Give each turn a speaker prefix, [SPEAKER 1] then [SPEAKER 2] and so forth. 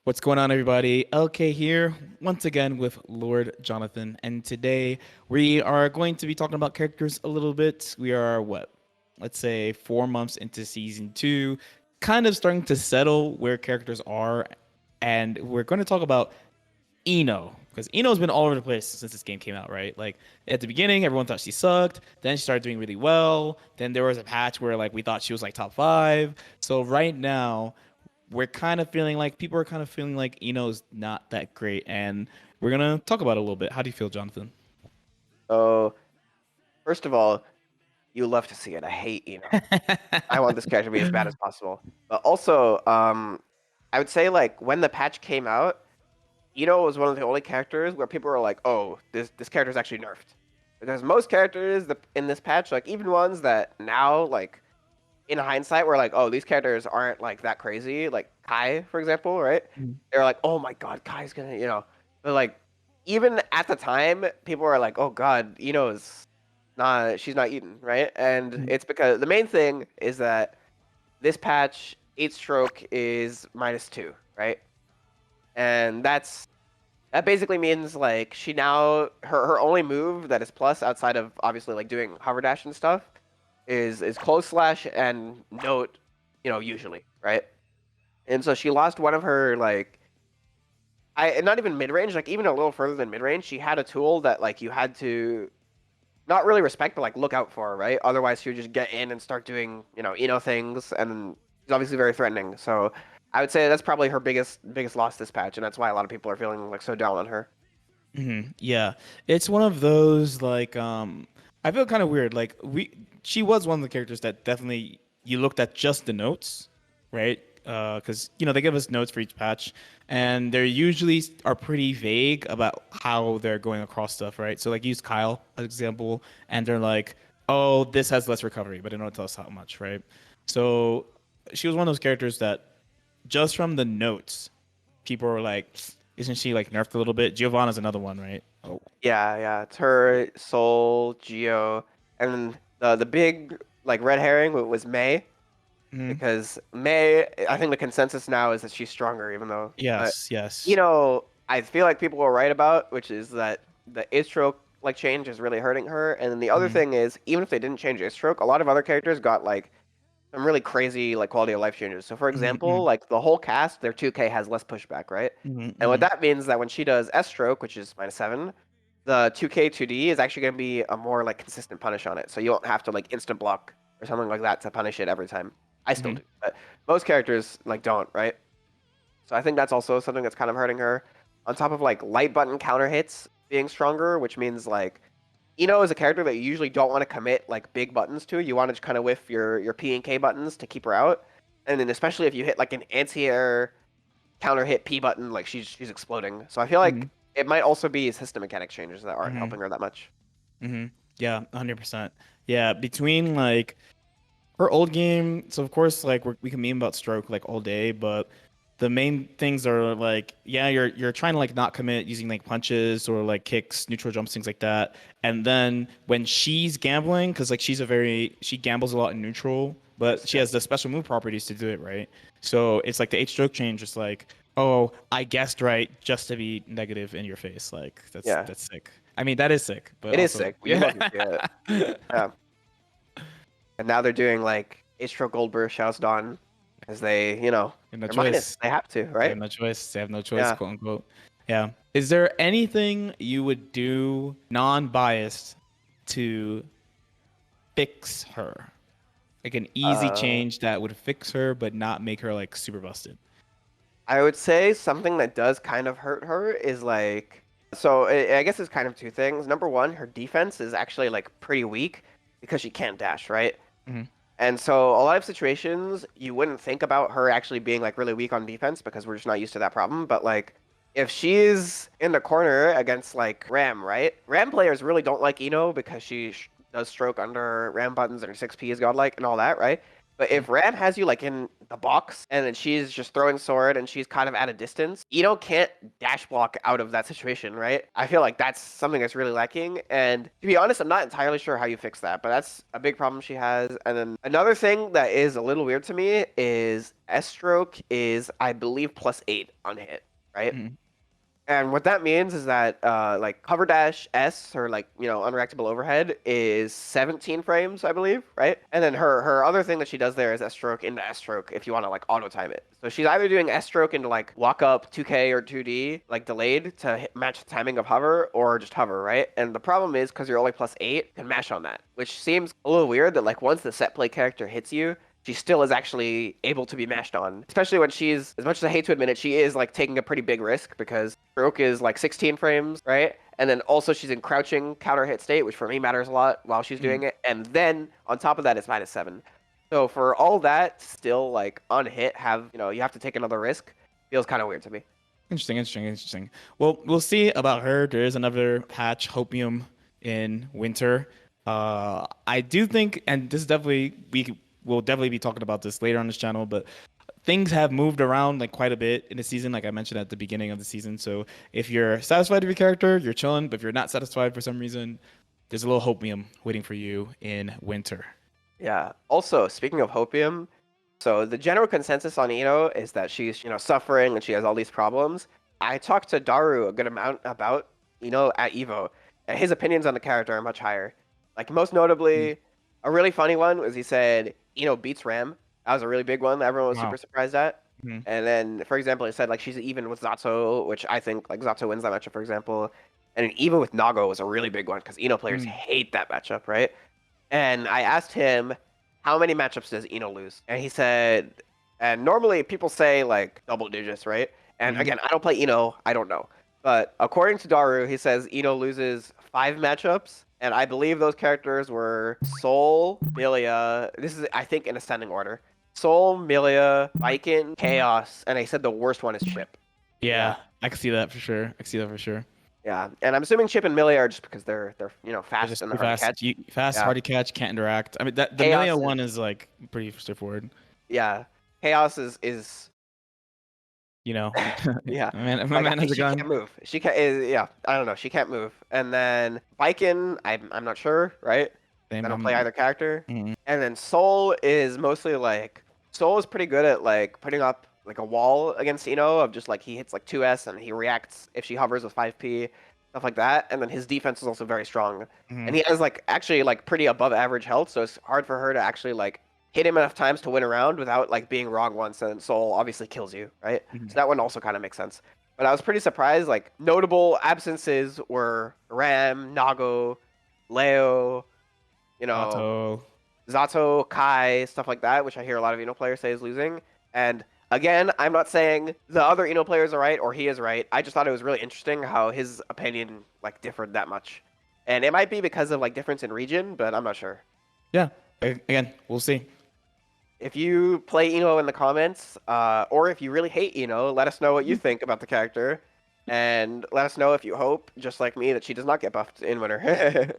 [SPEAKER 1] What's going on, everybody? LK here, once again with Lord Jonathan, and today we are going to be talking about characters a little bit. We are, let's say 4 months into season two, kind of starting to settle where characters are, and we're going to talk about Eno, because Eno's been all over the place since this game came out, right? Like at the beginning, everyone thought she sucked. Then she started doing really well. Then there was a patch where like we thought she was like top five. So right now, we're kind of feeling like people are kind of feeling like Eno's not that great, and we're gonna talk about it a little bit. How do you feel, Jonathan?
[SPEAKER 2] So, first of all, you love to see it. I hate Eno. I want this character to be as bad as possible. But also, I would say like when the patch came out, Eno was one of the only characters where people were like, "Oh, this character is actually nerfed." Because most characters in this patch, like even ones that now like in hindsight were like, "Oh, these characters aren't like that crazy." Like Kai, for example, right?
[SPEAKER 1] Mm.
[SPEAKER 2] They're like, "Oh my God, Kai's gonna." But like even at the time, people were like, "Oh God, Eno's not she's not eaten, right?" And
[SPEAKER 1] Mm.
[SPEAKER 2] it's because the main thing is that this patch 8 stroke is -2, right? And that basically means like she now her only move that is plus outside of obviously like doing hover dash and stuff is close slash and note, usually, right? And so she lost one of her like I not even mid range, like even a little further than mid range, she had a tool that like you had to not really respect, but like look out for, right? Otherwise, she would just get in and start doing, things, and she's obviously very threatening. So I would say that's probably her biggest loss this patch, and that's why a lot of people are feeling like so down on her.
[SPEAKER 1] Yeah, it's one of those like I feel kind of weird. Like she was one of the characters that definitely you looked at just the notes, right? Because they give us notes for each patch, and they usually are pretty vague about how they're going across stuff, right? So like use Kyle as example, and they're like, oh, this has less recovery, but they don't tell us how much, right? So she was one of those characters that just from the notes, people were like, isn't she like nerfed a little bit? Giovanna's another one, right? Oh.
[SPEAKER 2] Yeah, it's her, Soul, Geo, and the big like red herring was May,
[SPEAKER 1] Hmm.
[SPEAKER 2] because May, I think the consensus now is that she's stronger, even though, but
[SPEAKER 1] Yes, yes.
[SPEAKER 2] I feel like people were right about, which is that the stroke like change is really hurting her. And then the other
[SPEAKER 1] Hmm.
[SPEAKER 2] thing is, even if they didn't change stroke, a lot of other characters got like some really crazy like quality of life changes. So for example,
[SPEAKER 1] Hmm.
[SPEAKER 2] like the whole cast, their 2K has less pushback, right?
[SPEAKER 1] Hmm.
[SPEAKER 2] And what
[SPEAKER 1] Hmm.
[SPEAKER 2] that means is that when she does stroke, which is -7, the 2K 2D is actually going to be a more like consistent punish on it. So you won't have to like instant block or something like that to punish it every time. I still
[SPEAKER 1] Hmm.
[SPEAKER 2] do, but most characters like don't, right? So I think that's also something that's kind of hurting her. On top of like light button counter hits being stronger, which means like Eno is a character that you usually don't want to commit like big buttons to. You want to kind of whiff your P and K buttons to keep her out. And then especially if you hit like an anti-air counter hit P button, like she's exploding. So I feel
[SPEAKER 1] Hmm.
[SPEAKER 2] like it might also be system mechanic changes that aren't
[SPEAKER 1] Hmm.
[SPEAKER 2] helping her that much.
[SPEAKER 1] Hmm. Yeah, 100%. Yeah, between like her old game, so of course, like we can meme about stroke like all day, but the main things are like, yeah, you're trying to like not commit using like punches or like kicks, neutral jumps, things like that. And then when she's gambling, because like she gambles a lot in neutral, but
[SPEAKER 2] Yes,
[SPEAKER 1] she
[SPEAKER 2] yeah.
[SPEAKER 1] has the special move properties to do it, right? So it's like the eight stroke change is like, oh, I guessed right just to be negative in your face. Like
[SPEAKER 2] Yeah.
[SPEAKER 1] that's sick. I mean, that is sick, but
[SPEAKER 2] It is
[SPEAKER 1] also
[SPEAKER 2] sick. You
[SPEAKER 1] yeah.
[SPEAKER 2] love to see it. Yeah. And now they're doing like Istro Goldberg Shouts Dawn because
[SPEAKER 1] And no
[SPEAKER 2] they're minus.
[SPEAKER 1] choice.
[SPEAKER 2] They have to,
[SPEAKER 1] They
[SPEAKER 2] right?
[SPEAKER 1] have no choice. They have no choice,
[SPEAKER 2] Yeah.
[SPEAKER 1] quote unquote. Yeah. Is there anything you would do non-biased to fix her? Like an easy
[SPEAKER 2] Uh,
[SPEAKER 1] change that would fix her but not make her like super busted.
[SPEAKER 2] I would say something that does kind of hurt her is like, so I guess it's kind of two things. Number one, her defense is actually like pretty weak because she can't dash, right?
[SPEAKER 1] Hmm.
[SPEAKER 2] And so a lot of situations you wouldn't think about her actually being like really weak on defense because we're just not used to that problem. But like if she's in the corner against like Ram, right? Ram players really don't like Eno because she does stroke under Ram buttons and her 6P is godlike and all that, right? But if Ram has you like in the box and then she's just throwing sword and she's kind of at a distance, Ino can't dash block out of that situation, right? I feel like that's something that's really lacking. And to be honest, I'm not entirely sure how you fix that, but that's a big problem she has. And then another thing that is a little weird to me is S stroke is, I believe, +8 on hit, right?
[SPEAKER 1] Mhm.
[SPEAKER 2] And what that means is that like cover dash S or like unreactable overhead is 17 frames, I believe, right? And then her other thing that she does there is S stroke into S stroke if you want to like auto time it. So she's either doing S stroke into like walk up 2K or 2D like delayed to match the timing of hover or just hover, right? And the problem is because you're only +8, you can mash on that, which seems a little weird that like once the set play character hits you, she still is actually able to be mashed on, especially when she's, as much as I hate to admit it, she is like taking a pretty big risk because stroke is like 16 frames, right? And then also she's in crouching counter hit state, which for me matters a lot while she's doing it. And then on top of that, it's -7. So for all that, still like on hit, you have to take another risk. Feels kind of weird to me.
[SPEAKER 1] Interesting. Well, we'll see about her. There is another patch, Hopium, in winter. I do think, and this is definitely we'll definitely be talking about this later on this channel, but things have moved around like quite a bit in the season, like I mentioned at the beginning of the season. So if you're satisfied with your character, you're chilling. But if you're not satisfied for some reason, there's a little hopium waiting for you in winter.
[SPEAKER 2] Yeah. Also, speaking of hopium, so the general consensus on Ino is that she's, suffering and she has all these problems. I talked to Daru a good amount about Ino at Evo, and his opinions on the character are much higher. Like most
[SPEAKER 1] Mm.
[SPEAKER 2] notably, a really funny one was he said Ino beats Ram. That was a really big one that everyone was super
[SPEAKER 1] Wow.
[SPEAKER 2] surprised at.
[SPEAKER 1] Mhm.
[SPEAKER 2] And then, for example, he said like she's even with Zato, which I think like Zato wins that matchup, for example. And even with Nago was a really big one because Ino players
[SPEAKER 1] Mm.
[SPEAKER 2] hate that matchup, right? And I asked him, how many matchups does Eno lose? And he said, and normally people say like double digits, right? And
[SPEAKER 1] Mhm.
[SPEAKER 2] again, I don't play Eno, I don't know. But according to Daru, he says Eno loses 5 matchups. And I believe those characters were Soul, Milia. This is, I think, in ascending order. Soul, Milia, Viking, Chaos, and I said the worst one is Chip. Yeah.
[SPEAKER 1] Yeah, I can see that for sure. I can see that for sure.
[SPEAKER 2] Yeah. And I'm assuming Chip and Milia are just because they're
[SPEAKER 1] They're
[SPEAKER 2] fast
[SPEAKER 1] just
[SPEAKER 2] and
[SPEAKER 1] too
[SPEAKER 2] they're hard to
[SPEAKER 1] fast.
[SPEAKER 2] catch.
[SPEAKER 1] Fast,
[SPEAKER 2] Yeah.
[SPEAKER 1] hard to catch, can't interact. I mean, that the Milia
[SPEAKER 2] Chaos is
[SPEAKER 1] one is like pretty straightforward.
[SPEAKER 2] Yeah, Chaos is
[SPEAKER 1] You know,
[SPEAKER 2] yeah.
[SPEAKER 1] my
[SPEAKER 2] Like I
[SPEAKER 1] man
[SPEAKER 2] think
[SPEAKER 1] has a
[SPEAKER 2] she can't
[SPEAKER 1] gun.
[SPEAKER 2] move. She can't. Yeah, I don't know. She can't move. And then Viking, I'm not sure, right? I
[SPEAKER 1] Same,
[SPEAKER 2] don't play either character.
[SPEAKER 1] mhm.
[SPEAKER 2] And then Soul is mostly like Soul is pretty good at like putting up like a wall against Eno of just like he hits like 2S and he reacts if she hovers with 5P, stuff like that. And then his defense is also very strong. And
[SPEAKER 1] Mhm.
[SPEAKER 2] he has like actually like pretty above average health, so it's hard for her to actually like hit him enough times to win a round without like being wrong once, and Soul obviously kills you, right? So
[SPEAKER 1] Mhm.
[SPEAKER 2] that one also kind of makes sense. But I was pretty surprised. Like notable absences were Ram, Nago, Leo, you know,
[SPEAKER 1] Auto.
[SPEAKER 2] Zato, Kai, stuff like that, which I hear a lot of Eno players say is losing. And again, I'm not saying the other Eno players are right or he is right. I just thought it was really interesting how his opinion like differed that much. And it might be because of like difference in region, but I'm not sure.
[SPEAKER 1] Yeah. Again, we'll see.
[SPEAKER 2] If you play Eno in the comments, or if you really hate Eno, let us know what you think about the character. And let us know if you hope, just like me, that she does not get buffed in winter.